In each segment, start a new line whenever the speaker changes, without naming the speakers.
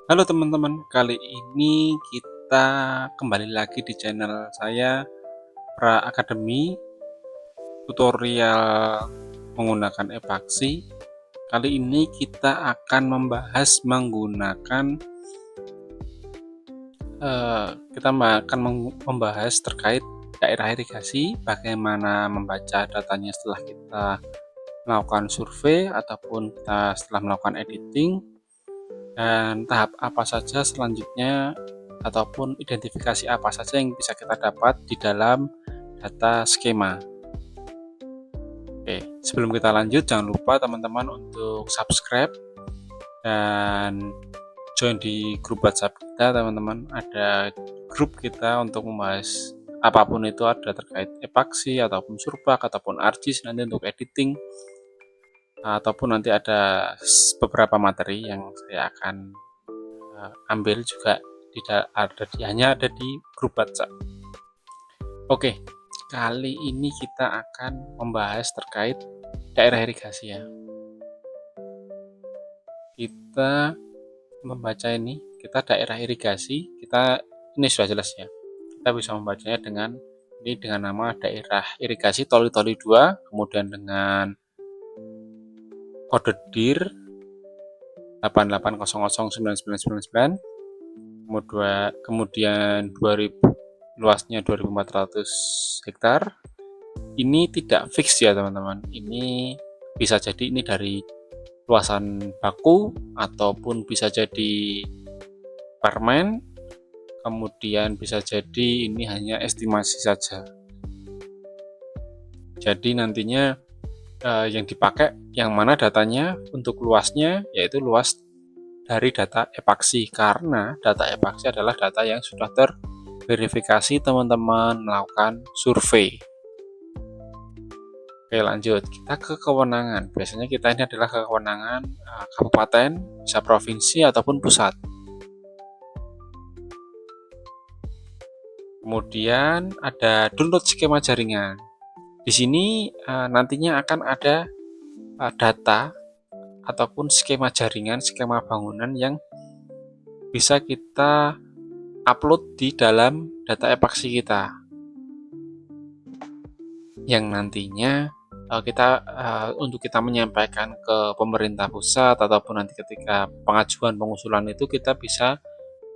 Halo teman-teman, kali ini kita kembali lagi di channel saya Pra Academy tutorial menggunakan epaksi. Kali ini kita akan membahas membahas terkait daerah irigasi, bagaimana membaca datanya setelah kita melakukan survei ataupun kita setelah melakukan editing, dan tahap apa saja selanjutnya ataupun identifikasi apa saja yang bisa kita dapat di dalam data skema. Oke, sebelum kita lanjut jangan lupa teman-teman untuk subscribe dan join di grup WhatsApp kita teman-teman. Ada grup kita untuk membahas apapun itu, ada terkait epaksi ataupun surpak ataupun ArcGIS nanti untuk editing, ataupun nanti ada beberapa materi yang saya akan ambil juga hanya ada di grup WhatsApp. Oke, kali ini kita akan membahas terkait daerah irigasi ya. Kita membaca ini, kita daerah irigasi, ini sudah jelas ya. Kita bisa membacanya dengan nama daerah irigasi Toli-Toli 2, kemudian dengan kode DIR 88009999, kemudian 2000, luasnya 2400 hektar. Ini tidak fix ya teman-teman, ini bisa jadi ini dari luasan baku ataupun bisa jadi permen, kemudian bisa jadi ini hanya estimasi saja. Jadi nantinya yang dipakai yang mana datanya untuk luasnya, yaitu luas dari data epaksi, karena data epaksi adalah data yang sudah terverifikasi teman-teman melakukan survei. Oke, lanjut kita ke kewenangan. Biasanya kita ini adalah kewenangan kabupaten, bisa provinsi ataupun pusat. Kemudian ada download skema jaringan. Di sini nantinya akan ada data ataupun skema jaringan, skema bangunan yang bisa kita upload di dalam data epaksi kita, yang nantinya untuk kita menyampaikan ke pemerintah pusat ataupun nanti ketika pengajuan pengusulan itu kita bisa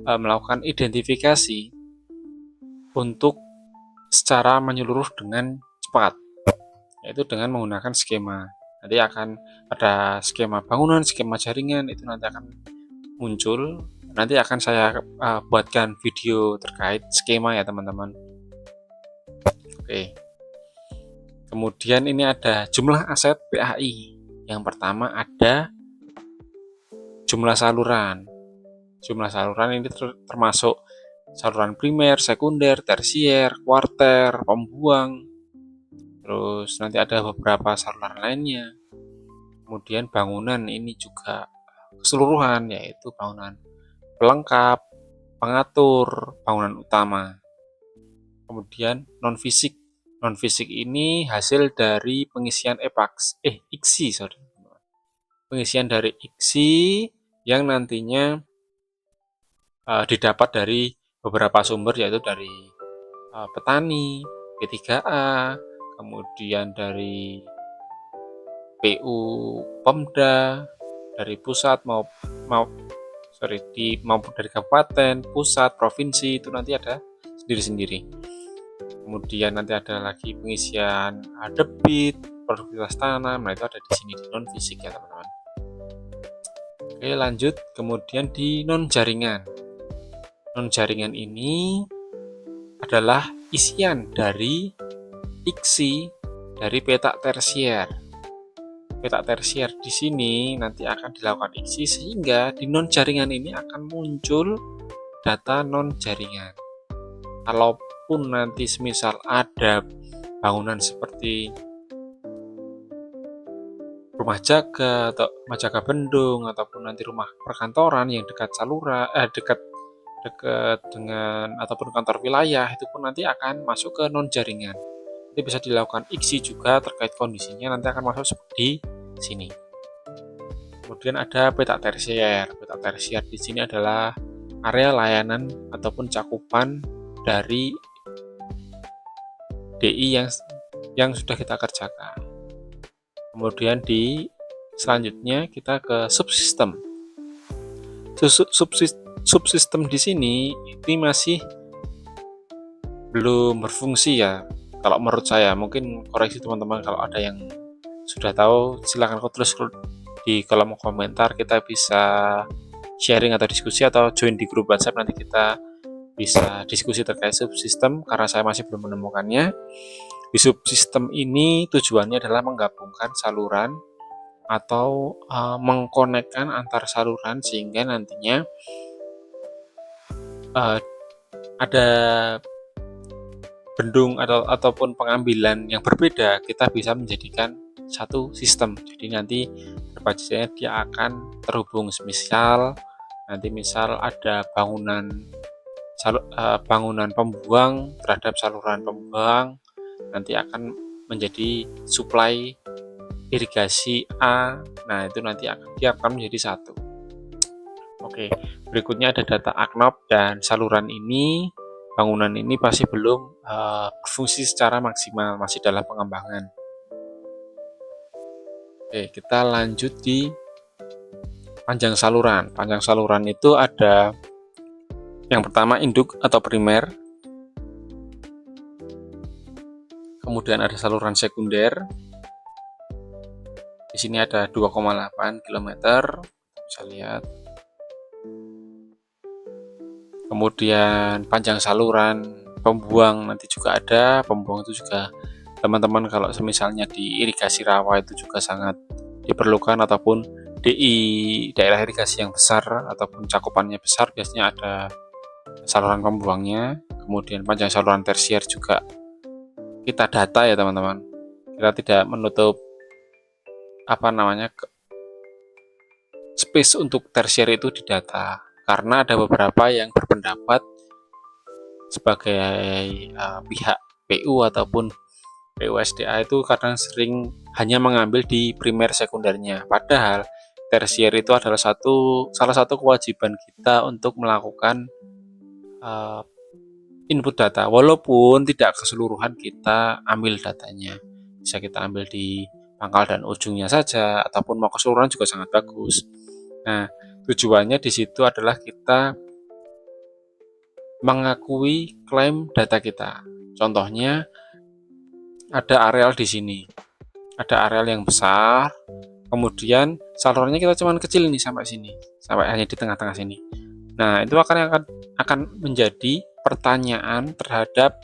melakukan identifikasi untuk secara menyeluruh dengan cepat, yaitu dengan menggunakan skema. Nanti akan ada skema bangunan, skema jaringan, itu nanti akan muncul. Nanti akan saya buatkan video terkait skema ya teman-teman. Oke. Kemudian ini ada jumlah aset PAI. Yang pertama ada jumlah saluran. Jumlah saluran ini termasuk saluran primer, sekunder, tersier, kuarter, pembuang. Terus nanti ada beberapa saluran lainnya. Kemudian bangunan ini juga keseluruhan, yaitu bangunan pelengkap, pengatur, bangunan utama. Kemudian non-fisik. Non-fisik ini hasil dari pengisian IKSI, pengisian dari IKSI yang nantinya didapat dari beberapa sumber, yaitu dari petani, P3A, kemudian dari PU Pemda, dari pusat maupun dari kabupaten, pusat, provinsi, itu nanti ada sendiri-sendiri. Kemudian nanti ada lagi pengisian debit, produktivitas tanam, nah itu ada di sini di non fisik ya teman-teman. Oke, lanjut kemudian di non jaringan. Non jaringan ini adalah isian dari IKSI dari petak tersier. Petak tersier di sini nanti akan dilakukan IKSI sehingga di non jaringan ini akan muncul data non jaringan. Kalaupun nanti semisal ada bangunan seperti rumah jaga atau rumah jaga bendung ataupun nanti rumah perkantoran yang dekat dekat dengan ataupun kantor wilayah, itu pun nanti akan masuk ke non jaringan. Nanti bisa dilakukan IKSI juga terkait kondisinya, nanti akan masuk seperti sini. Kemudian ada peta tersier. Peta tersier di sini adalah area layanan ataupun cakupan dari DI yang sudah kita kerjakan. Kemudian selanjutnya kita ke subsistem. Subsistem di sini ini masih belum berfungsi ya. Kalau menurut saya, mungkin koreksi teman-teman kalau ada yang sudah tahu, silahkan tulis di kolom komentar. Kita bisa sharing atau diskusi atau join di grup WhatsApp, nanti kita bisa diskusi terkait subsistem karena saya masih belum menemukannya. Di subsistem ini tujuannya adalah menggabungkan saluran atau mengkonekkan antar saluran sehingga nantinya ada bendung ataupun pengambilan yang berbeda, kita bisa menjadikan satu sistem. Jadi nanti berbagai dia akan terhubung. Misal ada bangunan pembuang terhadap saluran pembuang, nanti akan menjadi suplai irigasi A. Nah, itu nanti dia akan menjadi satu. Oke, berikutnya ada data AKNOP, dan bangunan ini masih belum berfungsi secara maksimal, masih dalam pengembangan. Oke, kita lanjut di panjang saluran. Panjang saluran itu ada yang pertama induk atau primer, kemudian ada saluran sekunder. Di sini ada 2,8 km, bisa lihat. Kemudian panjang saluran pembuang nanti juga ada. Pembuang itu juga teman-teman kalau misalnya di irigasi rawa itu juga sangat diperlukan, ataupun di daerah irigasi yang besar ataupun cakupannya besar biasanya ada saluran pembuangnya. Kemudian panjang saluran tersier juga kita data ya teman-teman. Kita tidak menutup space untuk tersier itu didata, karena ada beberapa yang berpendapat sebagai pihak PU ataupun PUSDA itu kadang sering hanya mengambil di primer sekundernya, padahal tersier itu adalah salah satu kewajiban kita untuk melakukan input data, walaupun tidak keseluruhan kita ambil datanya. Bisa kita ambil di pangkal dan ujungnya saja, ataupun mau keseluruhan juga sangat bagus. Nah, tujuannya di situ adalah kita mengakui klaim data kita. Contohnya ada areal di sini, ada areal yang besar, kemudian salurannya kita cuma kecil nih sampai sini, sampai hanya di tengah-tengah sini. Nah, itu akan menjadi pertanyaan terhadap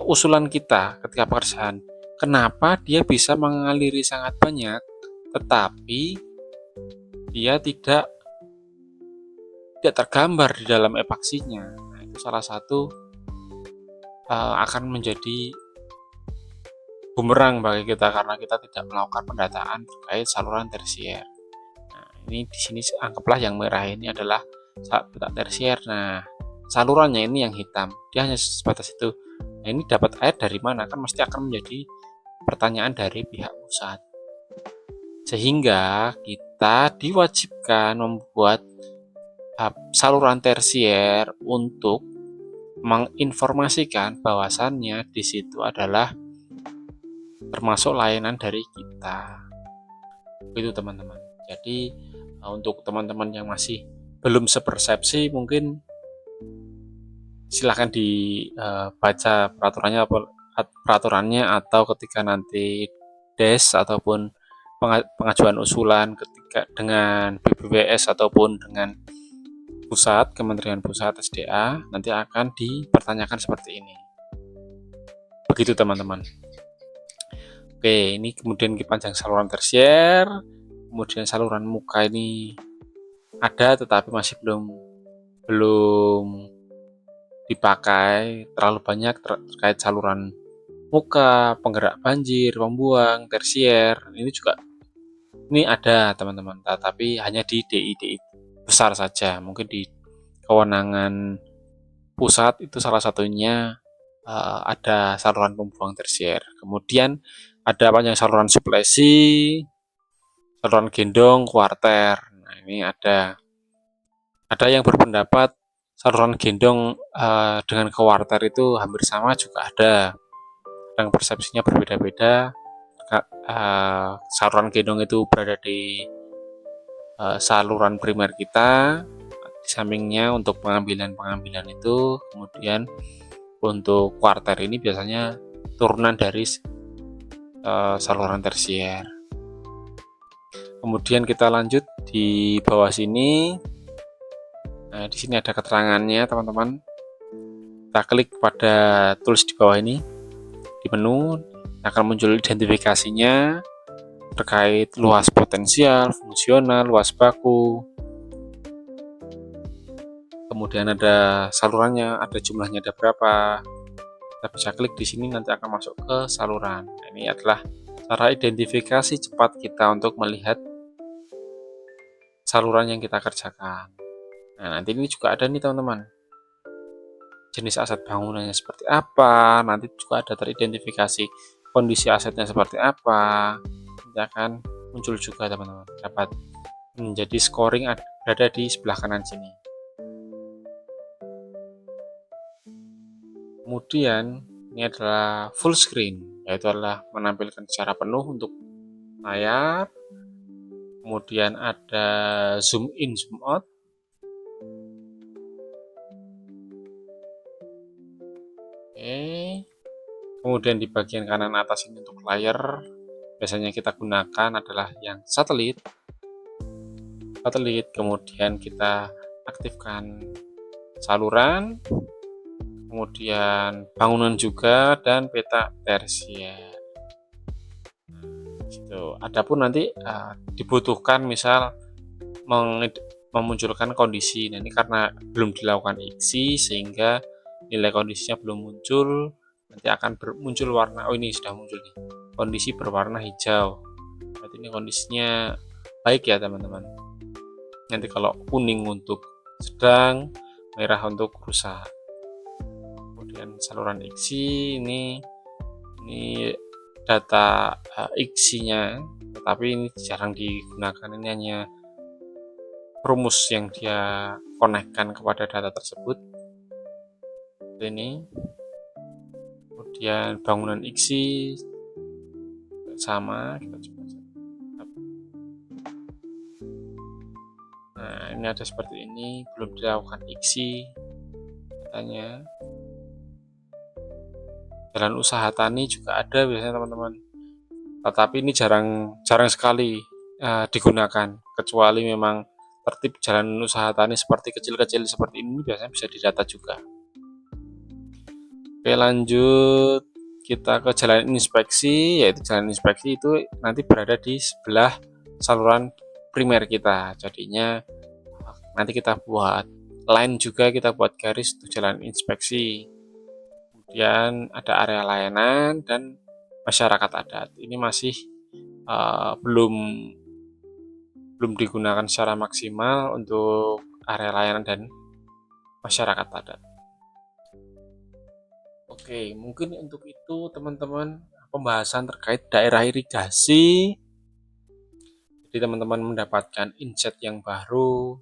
usulan kita ketika pekerjaan. Kenapa dia bisa mengaliri sangat banyak, tetapi dia tidak tergambar di dalam epaksinya? Nah, itu salah satu akan menjadi bumerang bagi kita karena kita tidak melakukan pendataan terkait saluran tersier. Nah, ini di sini anggaplah yang merah ini adalah peta tersier. Nah, salurannya ini yang hitam, dia hanya sebatas itu. Nah, ini dapat air dari mana? Kan mesti akan menjadi pertanyaan dari pihak pusat. Sehingga kita diwajibkan membuat saluran tersier untuk menginformasikan bahwasannya di situ adalah termasuk layanan dari kita. Itu teman-teman. Jadi untuk teman-teman yang masih belum sepersepsi, mungkin silahkan dibaca peraturannya atau ketika nanti DES ataupun pengajuan usulan ketika dengan BPWS ataupun dengan pusat, Kementerian Pusat SDA, nanti akan dipertanyakan seperti ini. Begitu teman-teman. Oke, ini kemudian panjang saluran tersier, kemudian saluran muka ini ada tetapi masih belum dipakai terlalu banyak terkait saluran muka, penggerak banjir, pembuang, tersier. Ini ada teman-teman, tetapi hanya di DI besar saja. Mungkin di kewenangan pusat itu salah satunya ada saluran pembuang tersier. Kemudian ada panjang saluran suplesi. saluran gendong kuarter. Nah, ini ada yang berpendapat saluran gendong dengan kuarter itu hampir sama, juga ada yang persepsinya berbeda-beda. Saluran gendong itu berada di saluran primer kita, di sampingnya untuk pengambilan itu. Kemudian untuk kuarter ini biasanya turunan dari saluran tersier. Kemudian kita lanjut di bawah sini. Nah, di sini ada keterangannya, teman-teman. Kita klik pada tools di bawah ini. Di menu akan muncul identifikasinya terkait luas potensial, fungsional, luas baku. Kemudian ada salurannya, ada jumlahnya ada berapa. Kita bisa klik di sini, nanti akan masuk ke saluran. Nah, ini adalah cara identifikasi cepat kita untuk melihat saluran yang kita kerjakan. Nah, nanti ini juga ada nih, teman-teman. Jenis aset bangunannya seperti apa, nanti juga ada teridentifikasi kondisi asetnya seperti apa. Nanti akan muncul juga, teman-teman. Dapat menjadi scoring berada di sebelah kanan sini. Kemudian ini adalah full screen, yaitu adalah menampilkan secara penuh untuk layar. Kemudian ada zoom in, zoom out. Oke. Kemudian di bagian kanan atas ini untuk layar, biasanya kita gunakan adalah yang satelit. Kemudian kita aktifkan saluran, kemudian bangunan juga, dan peta tersier. Adapun nanti dibutuhkan misal memunculkan kondisi. Nah, ini karena belum dilakukan IKSI sehingga nilai kondisinya belum muncul. Nanti akan muncul warna, ini sudah muncul nih, kondisi berwarna hijau. Berarti ini kondisinya baik ya, teman-teman. Nanti kalau kuning untuk sedang, merah untuk rusak. Kemudian saluran IKSI ini data IKSI-nya, tetapi ini jarang digunakan. Ini hanya rumus yang dia konekkan kepada data tersebut. Ini kemudian bangunan IKSI sama, kita coba. Nah, ini ada seperti ini, belum dilakukan IKSI katanya. Jalan usaha tani juga ada biasanya, teman-teman, tetapi ini jarang sekali digunakan, kecuali memang tertib jalan usaha tani seperti kecil-kecil seperti ini biasanya bisa didata juga. Oke, lanjut kita ke jalan inspeksi, yaitu jalan inspeksi itu nanti berada di sebelah saluran primer kita. Jadinya nanti kita buat line juga, kita buat garis untuk jalan inspeksi. Kemudian ada area layanan dan masyarakat adat. Ini masih belum digunakan secara maksimal untuk area layanan dan masyarakat adat. Oke, mungkin untuk itu, teman-teman, pembahasan terkait daerah irigasi. Jadi teman-teman mendapatkan insight yang baru.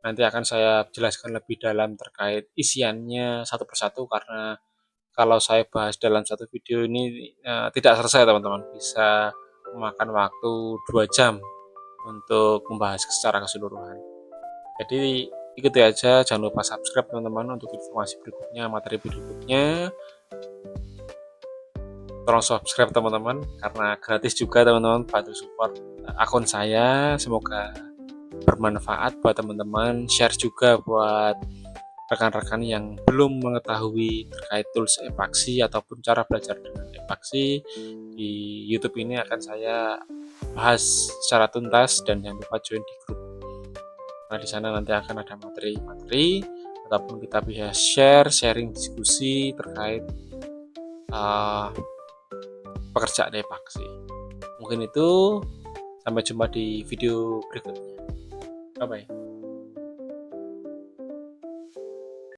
Nanti akan saya jelaskan lebih dalam terkait isiannya satu persatu, karena kalau saya bahas dalam satu video ini tidak selesai, teman-teman. Bisa memakan waktu 2 jam untuk membahas secara keseluruhan. Jadi ikuti aja, jangan lupa subscribe, teman-teman, untuk informasi berikutnya, materi berikutnya. Tolong subscribe, teman-teman, karena gratis juga, teman-teman. Bantu support akun saya, semoga bermanfaat buat teman-teman. Share juga buat rekan-rekan yang belum mengetahui terkait tools Epaxy ataupun cara belajar dengan Epaxy. Di YouTube ini akan saya bahas secara tuntas, dan jangan lupa join di grup. Nah, di sana nanti akan ada materi-materi ataupun kita bisa sharing diskusi terkait pekerjaan Epaxy. Mungkin itu, sampai jumpa di video berikutnya. Bye bye.